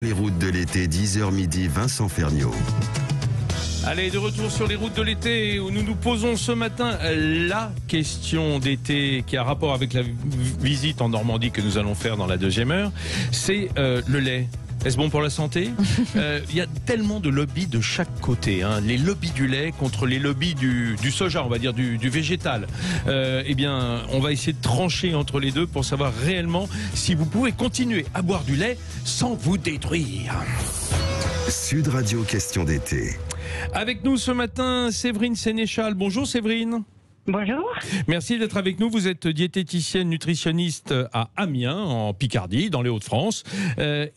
Les routes de l'été, 10h midi, Vincent Ferniaud. Allez, de retour sur les routes de l'été où nous nous posons ce matin la question d'été qui a rapport avec la visite en Normandie que nous allons faire dans la deuxième heure. C'est le lait. Est-ce bon pour la santé? Il y a tellement de lobbies de chaque côté. Les lobbies du lait contre les lobbies du soja, on va dire du végétal. Eh bien, on va essayer de trancher entre les deux pour savoir réellement si vous pouvez continuer à boire du lait sans vous détruire. Sud Radio Question d'été. Avec nous ce matin, Séverine Sénéchal. Bonjour Séverine. Bonjour. Merci d'être avec nous. Vous êtes diététicienne nutritionniste à Amiens, en Picardie, dans les Hauts-de-France.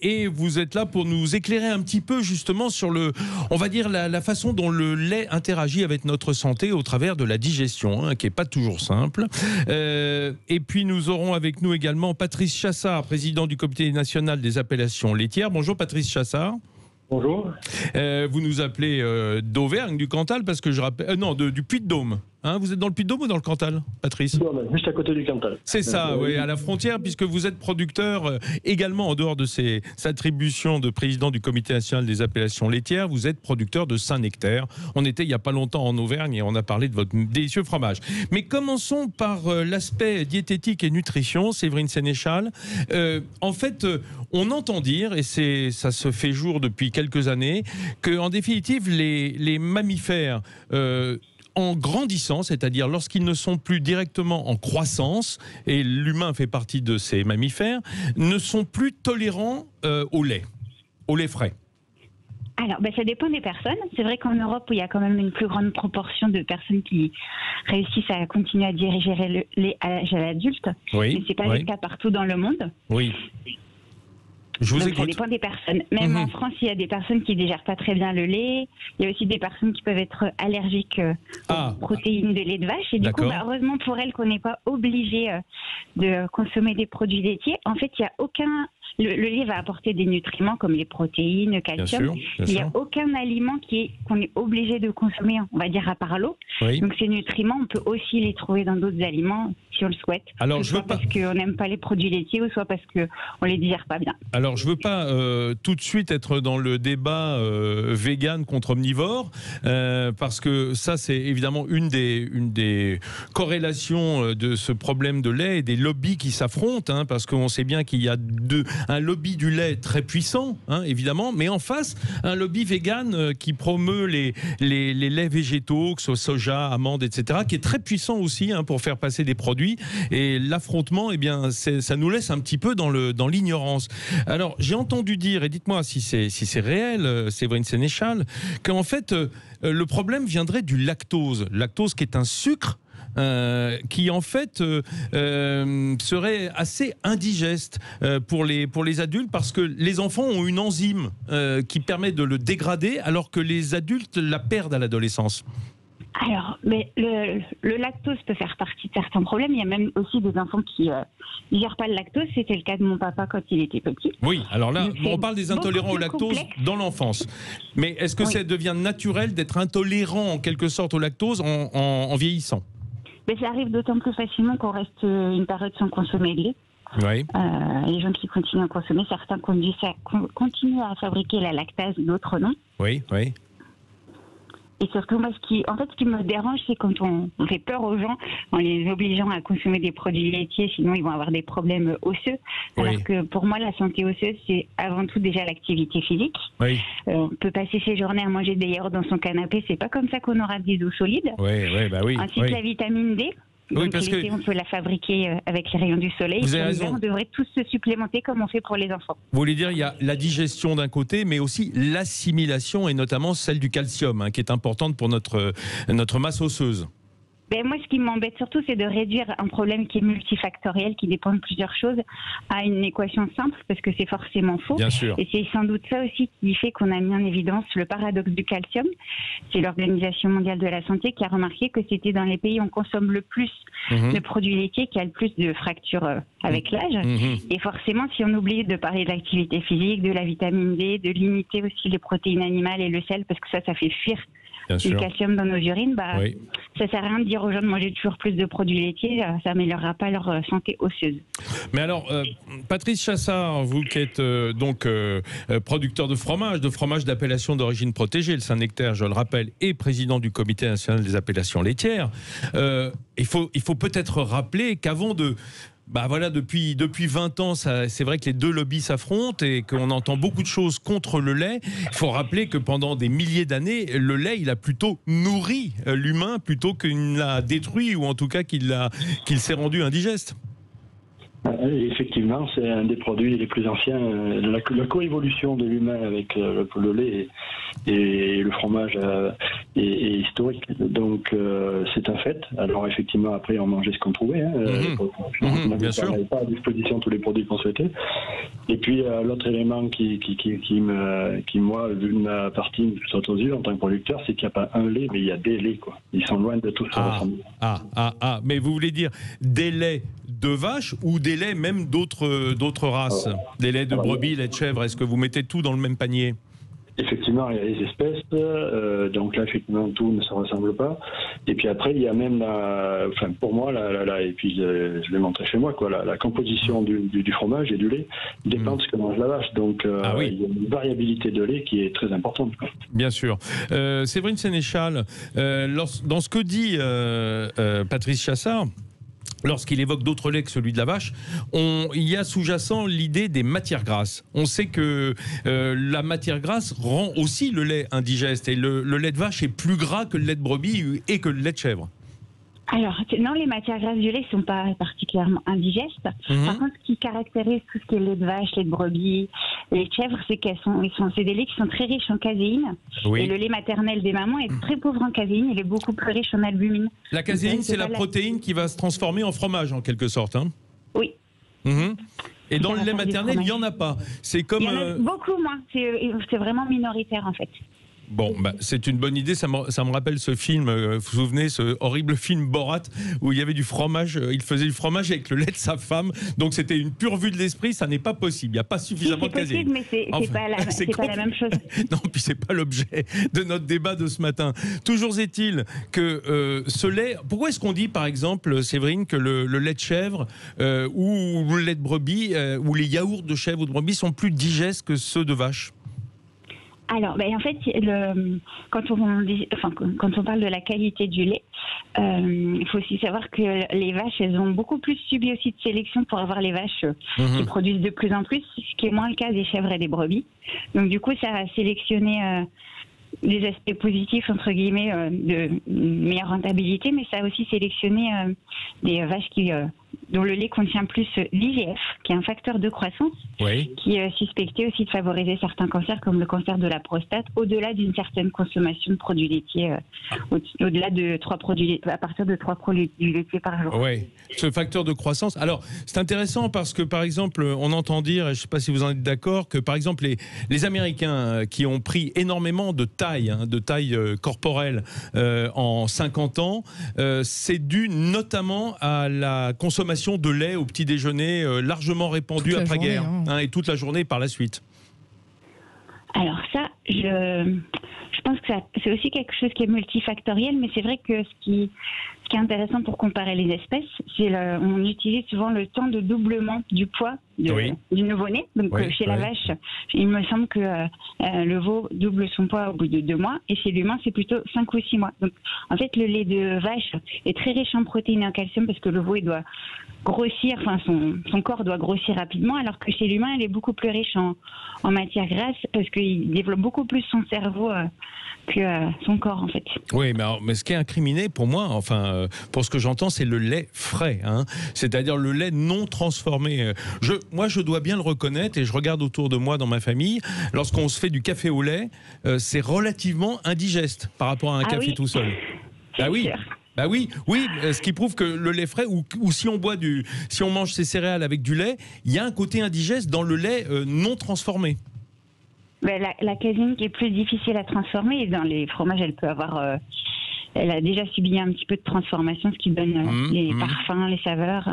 Et vous êtes là pour nous éclairer un petit peu justement sur on va dire la façon dont le lait interagit avec notre santé au travers de la digestion, qui n'est pas toujours simple. Et puis nous aurons avec nous également Patrice Chassard, président du Comité national des appellations laitières. Bonjour Patrice Chassard. Bonjour. Vous nous appelez d'Auvergne, du Cantal, parce que je rappelle... non, du Puy-de-Dôme. Vous êtes dans le Puy-de-Dôme ou dans le Cantal, Patrice? Juste à côté du Cantal. C'est ça, oui, à la frontière, puisque vous êtes producteur également, en dehors de ses attributions de président du Comité national des appellations laitières, vous êtes producteur de Saint-Nectaire. On était il n'y a pas longtemps en Auvergne et on a parlé de votre délicieux fromage. Mais commençons par l'aspect diététique et nutrition, Séverine Sénéchal. En fait, on entend dire, et ça se fait jour depuis quelques années, qu'en définitive, les mammifères... en grandissant, c'est-à-dire lorsqu'ils ne sont plus directement en croissance, et l'humain fait partie de ces mammifères, ne sont plus tolérants au lait frais. Alors, ça dépend des personnes. C'est vrai qu'en Europe, il y a quand même une plus grande proportion de personnes qui réussissent à continuer à digérer le lait à l'âge adulte. Oui, mais ce n'est pas le cas partout dans le monde. Oui. Je vous écoute. Ça dépend des personnes. Même en France, il y a des personnes qui ne digèrent pas très bien le lait. Il y a aussi des personnes qui peuvent être allergiques aux protéines de lait de vache. Et du coup, heureusement pour elles qu'on n'est pas obligé de consommer des produits laitiers. En fait, il n'y a aucun... Le lait va apporter des nutriments comme les protéines, le calcium. Il n'y a aucun aliment qu'on est obligé de consommer, on va dire, à part l'eau. Oui. Donc ces nutriments, on peut aussi les trouver dans d'autres aliments si on le souhaite. Alors, soit parce qu'on n'aime pas les produits laitiers ou soit parce qu'on ne les digère pas bien. Alors je ne veux pas tout de suite être dans le débat vegan contre omnivore, parce que ça c'est évidemment une des corrélations de ce problème de lait et des lobbies qui s'affrontent, parce qu'on sait bien qu'il y a un lobby du lait très puissant, évidemment, mais en face, un lobby vegan qui promeut les laits végétaux, que ce soit soja, amandes, etc., qui est très puissant aussi pour faire passer des produits. Et l'affrontement, ça nous laisse un petit peu dans l'ignorance. Alors, j'ai entendu dire, et dites-moi si c'est réel, Séverine Sénéchal, qu'en fait, le problème viendrait du lactose. Lactose qui est un sucre qui en fait serait assez indigeste pour les adultes, parce que les enfants ont une enzyme qui permet de le dégrader alors que les adultes la perdent à l'adolescence. Alors, mais le lactose peut faire partie de certains problèmes. Il y a même aussi des enfants qui ne digèrent pas le lactose. C'était le cas de mon papa quand il était petit. Oui, alors là, on parle des intolérants au lactose dans l'enfance. Mais est-ce que ça devient naturel d'être intolérant en quelque sorte au lactose en vieillissant? Mais ça arrive d'autant plus facilement qu'on reste une période sans consommer de lait. Oui. Les gens qui continuent à consommer, certains continuent à fabriquer la lactase, d'autres non. Oui, oui. Et surtout, moi, ce qui me dérange, c'est quand on fait peur aux gens en les obligeant à consommer des produits laitiers, sinon ils vont avoir des problèmes osseux. Alors que pour moi, la santé osseuse, c'est avant tout déjà l'activité physique. Oui. On peut passer ses journées à manger des yaourts dans son canapé, c'est pas comme ça qu'on aura des os solides. Oui. Ainsi que la vitamine D. Donc l'été, on peut la fabriquer avec les rayons du soleil. Vous avez raison. On devrait tous se supplémenter comme on fait pour les enfants. Vous voulez dire, il y a la digestion d'un côté, mais aussi l'assimilation, et notamment celle du calcium, qui est importante pour notre masse osseuse. Moi, ce qui m'embête surtout, c'est de réduire un problème qui est multifactoriel, qui dépend de plusieurs choses, à une équation simple, parce que c'est forcément faux. Bien sûr. Et c'est sans doute ça aussi qui fait qu'on a mis en évidence le paradoxe du calcium. C'est l'Organisation mondiale de la santé qui a remarqué que c'était dans les pays où on consomme le plus de produits laitiers qu'il y a le plus de fractures avec l'âge. Et forcément, si on oublie de parler de l'activité physique, de la vitamine D, de limiter aussi les protéines animales et le sel, parce que ça fait fuir du calcium dans nos urines, ça sert à rien de dire aux gens de manger toujours plus de produits laitiers, ça améliorera pas leur santé osseuse. Mais alors, Patrice Chassard, vous qui êtes donc producteur de fromage d'appellation d'origine protégée, le Saint-Nectaire, je le rappelle, et président du Comité national des appellations laitières, il faut peut-être rappeler qu'avant de... depuis 20 ans, c'est vrai que les deux lobbies s'affrontent et qu'on entend beaucoup de choses contre le lait. Il faut rappeler que pendant des milliers d'années, le lait, il a plutôt nourri l'humain plutôt qu'il l'a détruit, ou en tout cas qu'il s'est rendu indigeste. Effectivement, c'est un des produits les plus anciens. La coévolution de l'humain avec le lait et le fromage est historique. Donc, c'est un fait. Alors, effectivement, après, on mangeait ce qu'on trouvait. On n'avait pas à disposition tous les produits qu'on souhaitait. Et puis, l'autre élément qui moi, vu ma partie me saute aux yeux en tant que producteur, c'est qu'il n'y a pas un lait, mais il y a des laits, quoi. Ils sont loin de tous se ressembler. Mais vous voulez dire des laits de vache ou des laits même d'autres races, des laits de brebis, lait de chèvre? Est-ce que vous mettez tout dans le même panier? Effectivement, il y a les espèces, donc là, effectivement, tout ne se ressemble pas. Et puis après, il y a même pour moi, et puis je l'ai montré chez moi, quoi, la composition du fromage et du lait dépend de ce que mange la vache. Donc, il y a une variabilité de lait qui est très importante, quoi. Bien sûr. Séverine Sénéchal, dans ce que dit Patrice Chassard, lorsqu'il évoque d'autres laits que celui de la vache, il y a sous-jacent l'idée des matières grasses. On sait que la matière grasse rend aussi le lait indigeste, et le lait de vache est plus gras que le lait de brebis et que le lait de chèvre. Alors, non, les matières grasses du lait ne sont pas particulièrement indigestes. Par contre, ce qui caractérise tout ce qui est lait de vache, lait de brebis, lait de chèvre, c'est c'est des laits qui sont très riches en caséine. Et le lait maternel des mamans est très pauvre en caséine, il est beaucoup plus riche en albumine. La caséine, c'est la protéine qui va se transformer en fromage, en quelque sorte, hein? Oui. Et dans le lait maternel, il n'y en a pas. C'est comme... Il y en a beaucoup moins. C'est vraiment minoritaire, en fait. Bon, c'est une bonne idée. Ça me rappelle ce film, vous vous souvenez, ce horrible film Borat, où il y avait du fromage, il faisait du fromage avec le lait de sa femme. Donc c'était une pure vue de l'esprit, ça n'est pas possible. Il n'y a pas suffisamment de caséine. C'est possible, mais c'est pas la même chose. Non, puis c'est pas l'objet de notre débat de ce matin. Toujours est-il que ce lait... Pourquoi est-ce qu'on dit, par exemple, Séverine, que le lait de chèvre ou le lait de brebis ou les yaourts de chèvre ou de brebis sont plus digestes que ceux de vache? Alors, en fait, quand on parle de la qualité du lait, il faut aussi savoir que les vaches, elles ont beaucoup plus subi aussi de sélection pour avoir les vaches qui produisent de plus en plus, ce qui est moins le cas des chèvres et des brebis. Donc, du coup, ça a sélectionné des aspects positifs, entre guillemets, de meilleure rentabilité, mais ça a aussi sélectionné des vaches dont le lait contient plus l'IGF, qui est un facteur de croissance, qui est suspecté aussi de favoriser certains cancers, comme le cancer de la prostate, au-delà d'une certaine consommation de produits laitiers, au-delà de à partir de 3 produits laitiers par jour. Oui, ce facteur de croissance. Alors, c'est intéressant parce que, par exemple, on entend dire, et je ne sais pas si vous en êtes d'accord, que, par exemple, les Américains qui ont pris énormément de taille corporelle en 50 ans, c'est dû notamment à la consommation de lait au petit déjeuner largement répandue après-guerre, et toute la journée par la suite. Alors ça, je pense que c'est aussi quelque chose qui est multifactoriel, mais c'est vrai que ce qui est intéressant pour comparer les espèces, c'est on utilise souvent le temps de doublement du poids du nouveau-né. Donc chez la vache, il me semble que le veau double son poids au bout de 2 mois, et chez l'humain, c'est plutôt 5 ou 6 mois. Donc en fait, le lait de vache est très riche en protéines et en calcium parce que le veau, il doit grossir, son corps doit grossir rapidement, alors que chez l'humain, il est beaucoup plus riche en matière grasse parce qu'il développe beaucoup plus son cerveau que son corps, en fait. Oui, mais ce qui est incriminé pour moi, pour ce que j'entends, c'est le lait frais, c'est-à-dire le lait non transformé. Moi, je dois bien le reconnaître, et je regarde autour de moi dans ma famille, lorsqu'on se fait du café au lait, c'est relativement indigeste par rapport à un café tout seul. Oui. Ce qui prouve que le lait frais, ou si on mange ses céréales avec du lait, il y a un côté indigeste dans le lait non transformé. La caséine qui est plus difficile à transformer, et dans les fromages, elle peut avoir elle a déjà subi un petit peu de transformation, ce qui donne les parfums, les saveurs.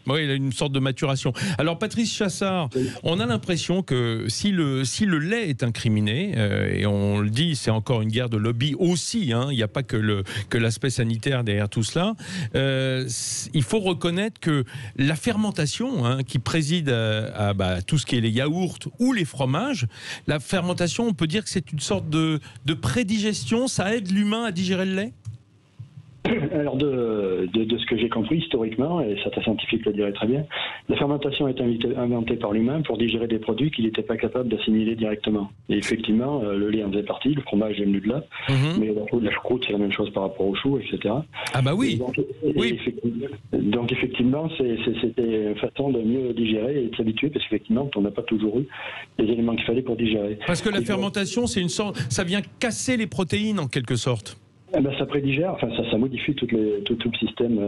Oui, il a une sorte de maturation. Alors, Patrice Chassard, on a l'impression que si le lait est incriminé, et on le dit, c'est encore une guerre de lobby aussi, hein, il n'y a pas que l'aspect sanitaire derrière tout cela, il faut reconnaître que la fermentation, hein, qui préside à tout ce qui est les yaourts ou les fromages, la fermentation, on peut dire que c'est une sorte de prédigestion, ça aide l'humain à digérer le lait? Alors de ce que j'ai compris historiquement, et certains scientifiques le diraient très bien, la fermentation est inventée par l'humain pour digérer des produits qu'il n'était pas capable d'assimiler directement. Et effectivement, le lait en faisait partie, le fromage est venu de là, mais la choucroute c'est la même chose par rapport au chou, etc. Ah bah oui. Donc effectivement, c'était une façon de mieux digérer et de s'habituer, parce qu'effectivement, on n'a pas toujours eu les éléments qu'il fallait pour digérer. Parce que la fermentation, c'est une sorte, ça vient casser les protéines en quelque sorte. Ça prédigère, enfin ça modifie tout le système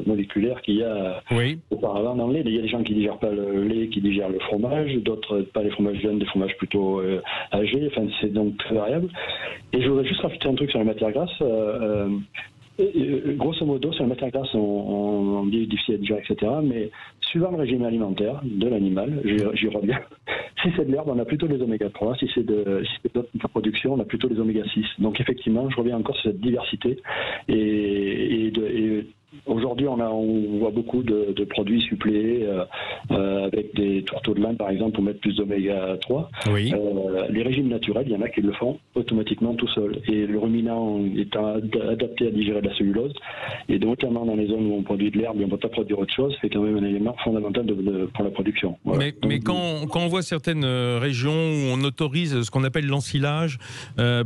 moléculaire qu'il y a auparavant dans le lait. Il y a des gens qui digèrent pas le lait, qui digèrent le fromage, d'autres pas les fromages jeunes, des fromages plutôt âgés. Enfin, c'est donc très variable. Et je voudrais juste rajouter un truc sur les matières grasses. Grosso modo, sur les matières grasses, on dit difficile à digérer, etc. Mais suivant le régime alimentaire de l'animal, j'y reviens. Si c'est de l'herbe, on a plutôt les oméga 3. Si c'est d'autres productions, on a plutôt les oméga 6. Donc effectivement, je reviens encore sur cette diversité. Et aujourd'hui, on voit beaucoup de produits suppléés avec des tourteaux de lin, par exemple, pour mettre plus d'oméga 3. Oui. Les régimes naturels, il y en a qui le font automatiquement tout seul. Et le ruminant étant adapté à digérer de la cellulose, et donc notamment dans les zones où on produit de l'herbe et on ne peut pas produire autre chose, c'est quand même un élément fondamental pour la production. Voilà. Mais quand on voit certaines régions où on autorise ce qu'on appelle l'ensilage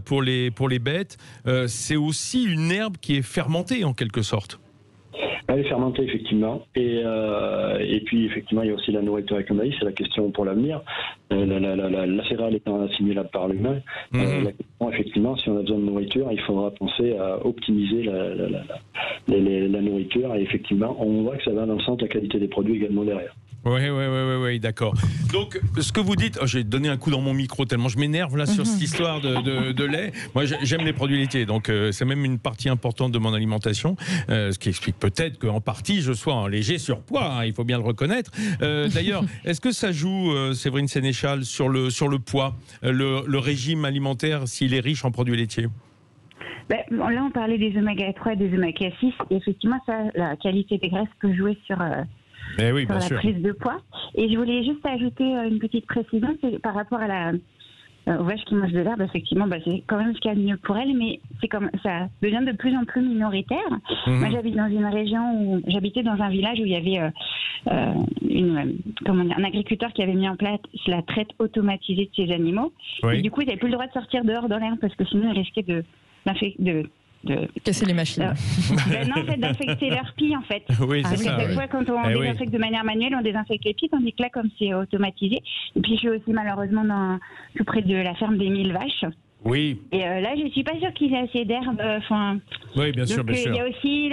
pour les bêtes, c'est aussi une herbe qui est fermentée en quelque sorte. Elle est fermentée, effectivement. Et puis, effectivement, il y a aussi la nourriture avec le maïs. C'est la question pour l'avenir. La céréale étant assimilable par l'humain, la question, effectivement, si on a besoin de nourriture, il faudra penser à optimiser la nourriture. Et effectivement, on voit que ça va dans le sens de la qualité des produits également derrière. Oui, d'accord. Donc, ce que vous dites, j'ai donné un coup dans mon micro tellement je m'énerve là sur cette histoire de lait. Moi, j'aime les produits laitiers, donc c'est même une partie importante de mon alimentation, ce qui explique peut-être qu'en partie je sois en léger surpoids, hein, il faut bien le reconnaître. D'ailleurs, est-ce que ça joue, Séverine Sénéchal, sur le poids, le régime alimentaire s'il est riche en produits laitiers? Là, on parlait des oméga 3 et des oméga 6, et effectivement, la qualité des graisses peut jouer sur la prise de poids. Et je voulais juste ajouter une petite précision, c'est par rapport à aux vaches qui mangent de l'herbe, effectivement, c'est quand même ce qu'il y a de mieux pour elles, mais ça devient de plus en plus minoritaire. Moi, j'habite dans une région j'habitais dans un village où il y avait un agriculteur qui avait mis en place la traite automatisée de ses animaux. Et du coup, ils n'avaient plus le droit de sortir dehors dans l'herbe parce que sinon, ils risquaient de casser les machines. Non, en fait, d'infecter leurs pieds, en fait. Oui, c'est ça. Chaque fois, quand on désinfecte de manière manuelle, on désinfecte les pieds, tandis que là, comme c'est automatisé. Et puis, je suis aussi malheureusement tout près de la ferme des 1000 vaches. Oui. Et là, je ne suis pas sûre qu'il y ait assez d'herbe. Oui, bien sûr. Il y a aussi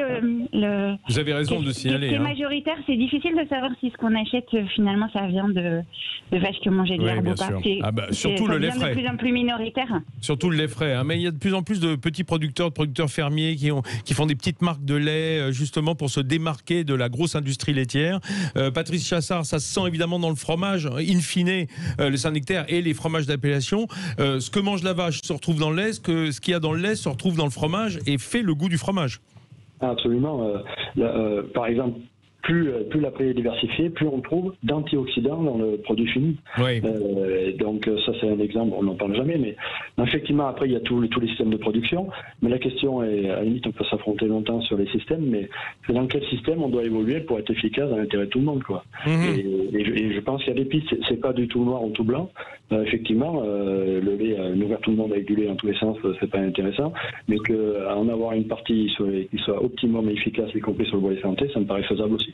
Vous avez raison de signaler. C'est majoritaire, c'est difficile de savoir si ce qu'on achète, finalement, ça vient de vaches qui ont mangé de l'herbe ou pas. Surtout le lait frais. C'est de plus en plus minoritaire. Surtout le lait frais. Hein. Mais il y a de plus en plus de petits producteurs fermiers qui font des petites marques de lait, justement pour se démarquer de la grosse industrie laitière. Patrice Chassard, ça se sent évidemment dans le fromage. In fine, le Saint-Nectaire et les fromages d'appellation. Ce que mange la vache se retrouve dans le lait, ce qu'il y a dans le lait se retrouve dans le fromage et fait le goût du fromage. Absolument. Par exemple, plus la prix est diversifiée, plus on trouve d'antioxydants dans le produit fini. Oui. Donc ça c'est un exemple, on n'en parle jamais, mais effectivement après il y a tous les systèmes de production, mais la question est, à la limite on peut s'affronter longtemps sur les systèmes, mais c'est dans quel système on doit évoluer pour être efficace dans l'intérêt de tout le monde, quoi. Et je pense qu'il y a des pistes, c'est pas du tout noir ou tout blanc. Effectivement, le lait, nourrir tout le monde avec du lait dans tous les sens, c'est pas intéressant, mais qu'en avoir une partie qui soit optimum et efficace, y compris sur le volet santé, ça me paraît faisable aussi.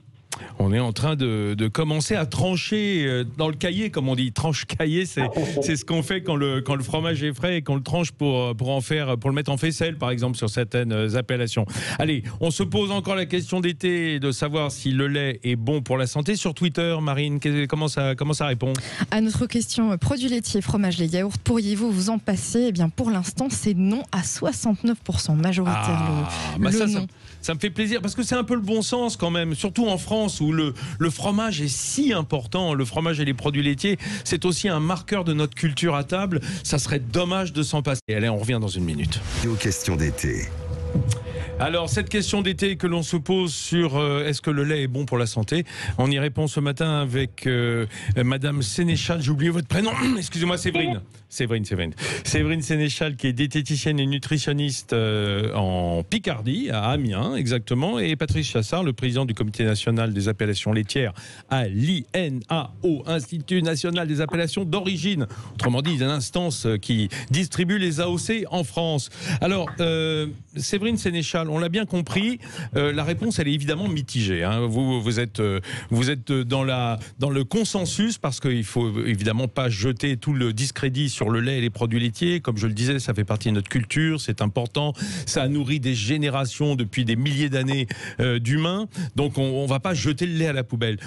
On est en train de commencer à trancher dans le cahier, comme on dit. Tranche cahier, c'est ce qu'on fait quand le fromage est frais et qu'on le tranche pour le mettre en faisselle, par exemple, sur certaines appellations. Allez, on se pose encore la question d'été de savoir si le lait est bon pour la santé. Sur Twitter, Marine, comment ça répond? À notre question, produits laitiers, fromage, les yaourts, pourriez-vous vous en passer? Eh bien, pour l'instant, c'est non à 69%, majoritaire. Ça me fait plaisir parce que c'est un peu le bon sens quand même, surtout en France où le fromage est si important. Le fromage et les produits laitiers, c'est aussi un marqueur de notre culture à table. Ça serait dommage de s'en passer. Allez, on revient dans une minute. Aux questions d'été. Alors, cette question d'été que l'on se pose sur est-ce que le lait est bon pour la santé, on y répond ce matin avec Madame Sénéchal, j'ai oublié votre prénom, excusez-moi, Séverine Sénéchal, qui est diététicienne et nutritionniste en Picardie, à Amiens exactement, et Patrice Chassard, le président du Comité national des appellations laitières à l'INAO, Institut national des appellations d'origine, autrement dit, une instance qui distribue les AOC en France. Alors, Séverine Sénéchal, on l'a bien compris, la réponse elle est évidemment mitigée. Hein. Vous êtes dans le consensus parce qu'il faut évidemment pas jeter tout le discrédit sur le lait et les produits laitiers. Comme je le disais, ça fait partie de notre culture, c'est important. Ça a nourri des générations depuis des milliers d'années d'humains. Donc on va pas jeter le lait à la poubelle.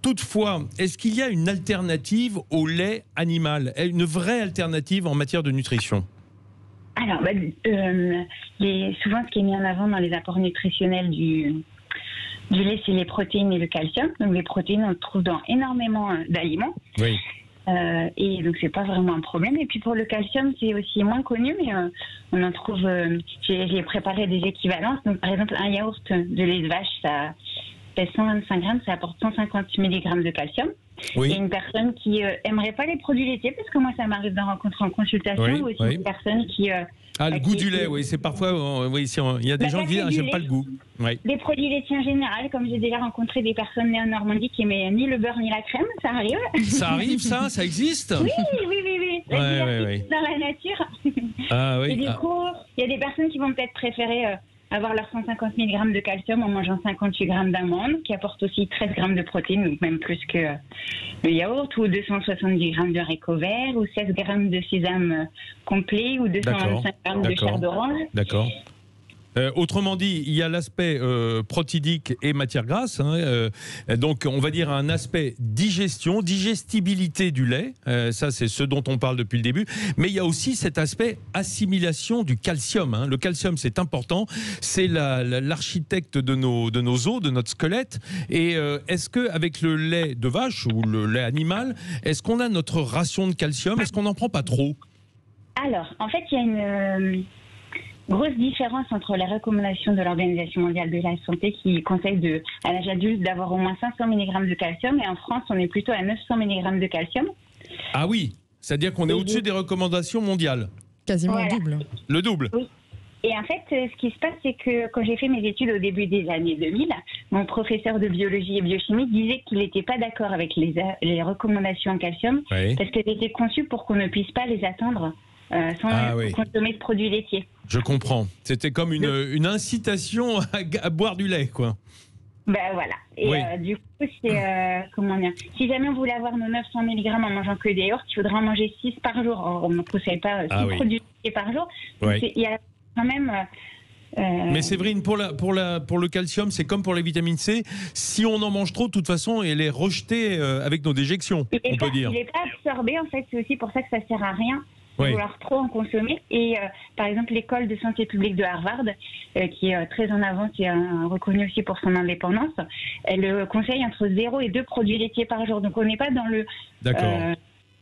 Toutefois, est-ce qu'il y a une alternative au lait animal, une vraie alternative en matière de nutrition? Alors, souvent, ce qui est mis en avant dans les apports nutritionnels du lait, c'est les protéines et le calcium. Donc, les protéines, on le trouve dans énormément d'aliments. Oui. Et donc, c'est pas vraiment un problème. Et puis, pour le calcium, c'est aussi moins connu, mais on en trouve... j'ai préparé des équivalences. Donc, par exemple, un yaourt de lait de vache, ça pèse 125 grammes, ça apporte 150 mg de calcium. Oui. Et une personne qui aimerait pas les produits laitiers, parce que moi ça m'arrive d'en rencontrer en consultation, ou aussi une personne qui... le goût du lait, oui, c'est parfois... il y a des gens qui disent « j'aime pas le goût ». Les produits laitiers en général, comme j'ai déjà rencontré des personnes nées en Normandie qui n'aimaient ni le beurre ni la crème, ça arrive. Ça arrive ça existe? Oui. Dans la nature. Et du coup, il y a des personnes qui vont peut-être préférer... avoir leurs 150 mg de calcium en mangeant 58 g d'amandes, qui apportent aussi 13 g de protéines, donc même plus que le yaourt, ou 270 g de haricots verts, ou 16 g de sésame complet, ou 225 g de chair d'orange. D'accord. Autrement dit, il y a l'aspect protidique et matière grasse, donc on va dire un aspect digestibilité du lait, ça c'est ce dont on parle depuis le début, mais il y a aussi cet aspect assimilation du calcium. Le calcium c'est important, c'est l'architecte de nos os, de notre squelette, et est-ce qu'avec le lait de vache ou le lait animal, est-ce qu'on a notre ration de calcium, est-ce qu'on n'en prend pas trop? Alors, en fait, il y a une... grosse différence entre les recommandations de l'Organisation mondiale de la santé qui conseille à l'âge adulte d'avoir au moins 500 mg de calcium, et en France on est plutôt à 900 mg de calcium. Ah oui, c'est-à-dire qu'on est au-dessus des recommandations mondiales. Quasiment le double. Le double. Oui. Et en fait, ce qui se passe, c'est que quand j'ai fait mes études au début des années 2000, mon professeur de biologie et biochimie disait qu'il n'était pas d'accord avec les recommandations en calcium, parce qu'elles étaient conçues pour qu'on ne puisse pas les atteindre sans consommer de produits laitiers. Je comprends. C'était comme une incitation à boire du lait, quoi. Ben voilà. Et du coup, c'est comment dire, si jamais on voulait avoir nos 900 mg en mangeant que des yaourts, il faudrait en manger 6 par jour. Or, on ne conseille pas 6 produits laitiers par jour. Il y a quand même... Mais Séverine, pour le calcium, c'est comme pour la vitamine C. Si on en mange trop, de toute façon, elle est rejetée avec nos déjections, on peut dire. Il n'est pas absorbé, en fait. C'est aussi pour ça que ça ne sert à rien de vouloir trop en consommer. Et par exemple, l'école de santé publique de Harvard, qui est très en avance et reconnue aussi pour son indépendance, elle conseille entre 0 et 2 produits laitiers par jour. Donc on n'est pas dans le... D'accord.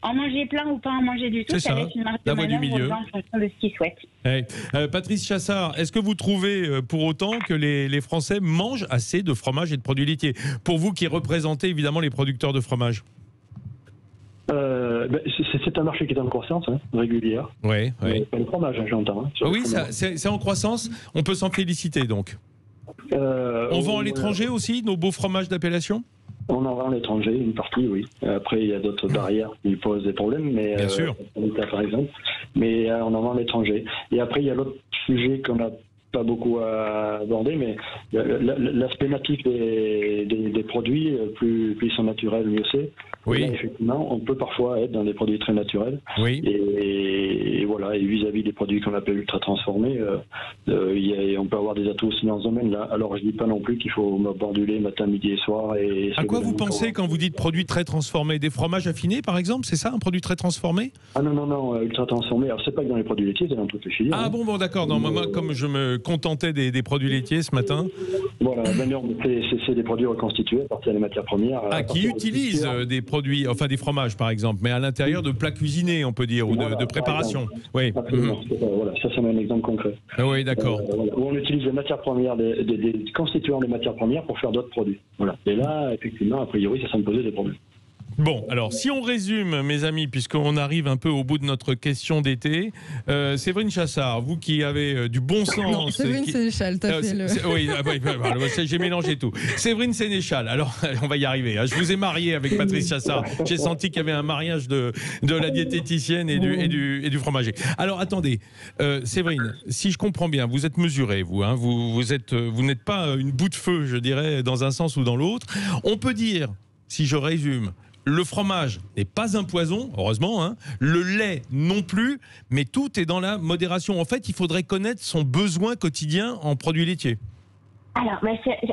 En manger plein ou pas en manger du tout, ça laisse une marge de manœuvre en fonction de ce qu'ils souhaitent. Patrice Chassard, est-ce que vous trouvez pour autant que les Français mangent assez de fromage et de produits laitiers? Pour vous qui représentez évidemment les producteurs de fromage. C'est un marché qui est en croissance régulière. Oui. Pas le fromage, j'entends. Oui, c'est en croissance. On peut s'en féliciter donc. On vend à l'étranger aussi nos beaux fromages d'appellation? On en vend à l'étranger, une partie, oui. Après, il y a d'autres barrières qui posent des problèmes, mais bien sûr. Par exemple. Mais on en vend à l'étranger. Et après, il y a l'autre sujet qu'on n'a pas beaucoup abordé, mais l'aspect natif des produits, plus ils sont naturels, mieux c'est. Oui. Là, effectivement, on peut parfois être dans des produits très naturels. Oui. Et voilà, et vis-à-vis des produits qu'on appelle ultra transformés, on peut avoir des atouts aussi dans ce domaine-là. Alors, je dis pas non plus qu'il faut boire du lait matin, midi et soir. À quoi vous pensez quand vous dites produits très transformés? Des fromages affinés, par exemple? C'est ça, un produit très transformé? Ah non, ultra transformé. Alors, c'est pas que dans les produits laitiers, c'est dans toutes les filières. Ah bon, d'accord. Non, moi, comme je me contentais des produits laitiers ce matin. Voilà, c'est des produits reconstitués à partir des matières premières. Qui utilisent des produits, enfin des fromages par exemple, mais à l'intérieur de plats cuisinés, on peut dire, ou de préparation. Oui. Voilà, ça c'est un exemple concret. Oui, d'accord. Où on utilise les matières premières, des constituants des matières premières pour faire d'autres produits. Voilà. Et là, effectivement, a priori, ça me posait des problèmes. Bon, alors, si on résume, mes amis, puisqu'on arrive un peu au bout de notre question d'été, Séverine Chassard, vous qui avez du bon sens... Non, Séverine Sénéchal, t'as fait le... Oui, j'ai mélangé tout. Séverine Sénéchal, alors, on va y arriver. Je vous ai marié avec Patrice Chassard. J'ai senti qu'il y avait un mariage de la diététicienne et du fromager. Alors, attendez, Séverine, si je comprends bien, vous êtes mesurée, vous. Hein, vous n'êtes pas une bout de feu, je dirais, dans un sens ou dans l'autre. On peut dire, si je résume... Le fromage n'est pas un poison, heureusement, hein. Le lait non plus, mais tout est dans la modération. En fait, il faudrait connaître son besoin quotidien en produits laitiers. Alors,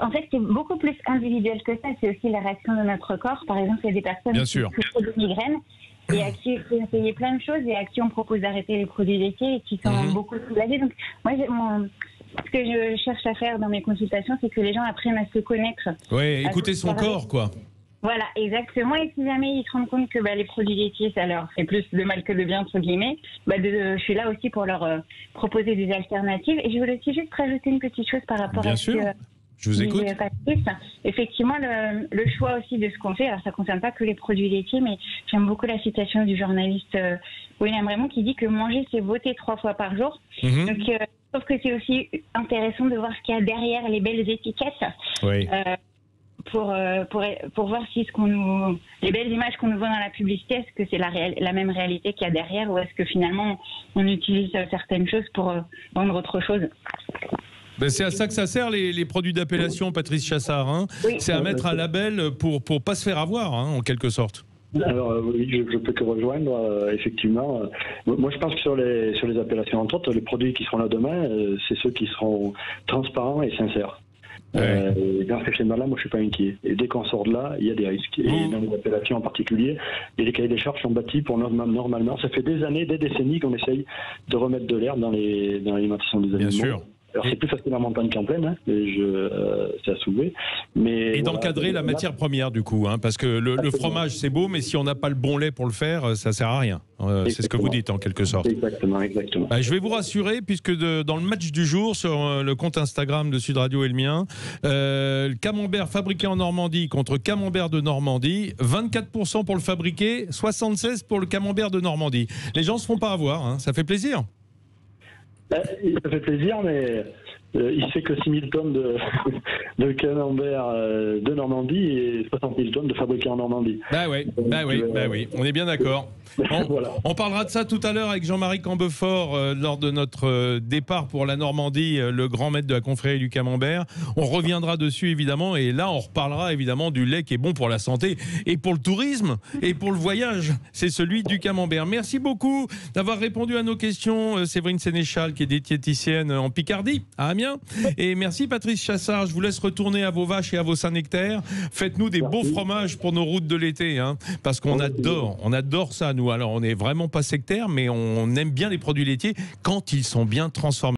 en fait, c'est beaucoup plus individuel que ça. C'est aussi la réaction de notre corps. Par exemple, il y a des personnes qui souffrent de migraines et à qui on essayé plein de choses et à qui on propose d'arrêter les produits laitiers et qui sont beaucoup soulagés. Donc, moi, ce que je cherche à faire dans mes consultations, c'est que les gens apprennent à se connaître. Oui, écouter son corps, quoi. Voilà, exactement. Et si jamais ils se rendent compte que les produits laitiers, ça leur fait plus de mal que de bien, entre guillemets, je suis là aussi pour leur proposer des alternatives. Et je voulais aussi juste rajouter une petite chose par rapport à ce que je vous écoute. Patrice. Effectivement, le choix aussi de ce qu'on fait, alors ça ne concerne pas que les produits laitiers, mais j'aime beaucoup la citation du journaliste William Raymond qui dit que manger, c'est voter 3 fois par jour. Donc, je trouve que c'est aussi intéressant de voir ce qu'il y a derrière les belles étiquettes. Oui. Pour voir si les belles images qu'on nous voit dans la publicité, est-ce que c'est la même réalité qu'il y a derrière ou est-ce que finalement on utilise certaines choses pour vendre autre chose. C'est à ça que ça sert les produits d'appellation, Patrice Chassard. Hein. Oui. C'est à mettre un label pour pas se faire avoir, hein, en quelque sorte. Alors oui, je peux que rejoindre, effectivement. Moi je pense que sur les appellations entre autres, les produits qui seront là demain, c'est ceux qui seront transparents et sincères. Dans ces schémas-là, moi je suis pas inquiet. Et dès qu'on sort de là, il y a des risques. Et dans les appellations en particulier, et les cahiers des charges sont bâtis pour normalement. Ça fait des années, des décennies qu'on essaye de remettre de l'herbe dans l'alimentation des animaux. Bien sûr. Alors c'est plus facile en montagne qu'en plaine, hein, c'est à soulever. Mais d'encadrer la matière première du coup, hein, parce que le fromage c'est beau, mais si on n'a pas le bon lait pour le faire, ça sert à rien. C'est ce que vous dites en quelque sorte. Exactement. Je vais vous rassurer, puisque dans le match du jour, sur le compte Instagram de Sud Radio et le mien, le camembert fabriqué en Normandie contre camembert de Normandie, 24% pour le fabriqué, 76% pour le camembert de Normandie. Les gens se font pas avoir, hein, ça fait plaisir. Ça fait plaisir, mais il fait que 6 000 tonnes de camembert de Normandie et 60 000 tonnes de fabriqués en Normandie. Oui, on est bien d'accord. On parlera de ça tout à l'heure avec Jean-Marie Cambefort lors de notre départ pour la Normandie, le grand maître de la confrérie du camembert. On reviendra dessus évidemment et là on reparlera évidemment du lait qui est bon pour la santé et pour le tourisme et pour le voyage. C'est celui du camembert. Merci beaucoup d'avoir répondu à nos questions, Séverine Sénéchal qui est diététicienne en Picardie, à Amiens. Et merci Patrice Chassard. Je vous laisse retourner à vos vaches et à vos Saint-Nectaire. Faites-nous des beaux fromages pour nos routes de l'été, hein, parce qu'on adore ça nous. Alors on n'est vraiment pas sectaire, mais on aime bien les produits laitiers quand ils sont bien transformés.